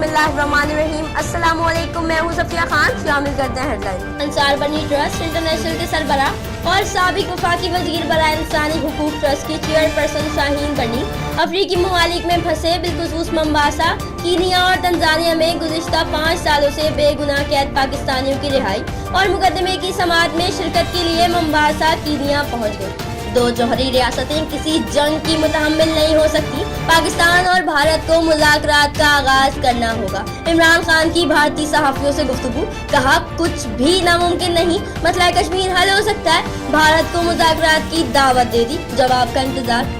बिस्मिल्लाहिर्रहमानिर्रहीम। अस्सलामु अलैकुम, मैं हूँ सफिया खान। शामिल करते हैं हेडलाइन। अंसार बनी ट्रस्ट इंटरनेशनल के सरबराह और साबिक वफाकी वजीर बराए इंसानी हुकूक ट्रस्ट की चेयरपर्सन शाहीन बनी अफ्रीकी ममालिक में फंसे बिलखुसूस मंबासा, कीनिया और तंजानिया में गुज़िश्ता 5 सालों से बेगुनाह कैद पाकिस्तानियों की रिहाई और मुकदमे की समाअत में शिरकत के लिए मंबासा, कीनिया पहुँच गई। दो जौहरी रियासतें किसी जंग की मुतहम्मिल नहीं हो सकती। पाकिस्तान और भारत को मुज़ाकरात का आगाज करना होगा। इमरान खान की भारतीय सहाफ़ियों से गुफ्तगू, कहा कुछ भी नामुमकिन नहीं, मसला कश्मीर हल हो सकता है। भारत को मुज़ाकरात की दावत दे दी, जवाब का इंतजार।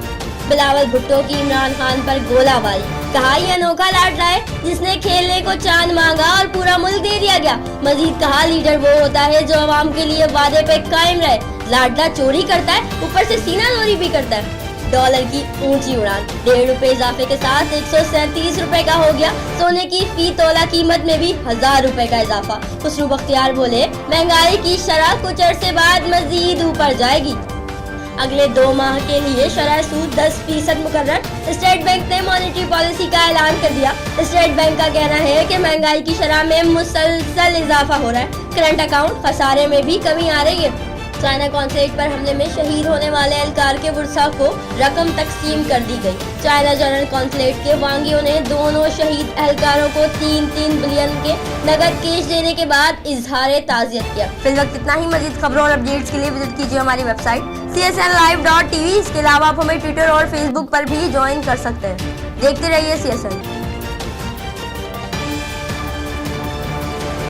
बिलावल भुट्टो की इमरान खान पर गोलाबारी, कहा यह अनोखा लाडला है जिसने खेलने को चांद मांगा और पूरा मुल्क दे दिया गया। मजीद कहा लीडर वो होता है जो अवाम के लिए वादे पे कायम रहे। लाडला चोरी करता है, ऊपर से सीना चोरी भी करता है। डॉलर की ऊंची उड़ान, ₹1.5 इजाफे के साथ 137 रुपए का हो गया। सोने की फी तोला कीमत में भी ₹1000 का इजाफा। खुसरू बख्तियार बोले महंगाई की शरह कुछ अरसे बाद मजीद ऊपर जाएगी। अगले 2 माह के लिए शरह सूद 10% मुकर्रर। स्टेट बैंक ने मॉनेटरी पॉलिसी का ऐलान कर दिया। स्टेट बैंक का कहना है कि महंगाई की शरह में मुसलसल इजाफा हो रहा है। करंट अकाउंट खसारे में भी कमी आ रही है। चाइना कॉन्सुलेट पर हमले में शहीद होने वाले एहलकार के वर्सा को रकम तकसीम कर दी गई। चाइना जनरल कॉन्सुलेट के वांगियों ने दोनों शहीद एहलकारों को 3-3 बिलियन के नगद कैश देने के बाद इजहार ताज़ियत किया। फिल वक्त इतना ही। मजीद खबरों और अपडेट्स के लिए विजिट कीजिए हमारी वेबसाइट csnlive.tv। इसके अलावा आप हमें ट्विटर और फेसबुक पर भी ज्वाइन कर सकते हैं। देखते रहिए CSN।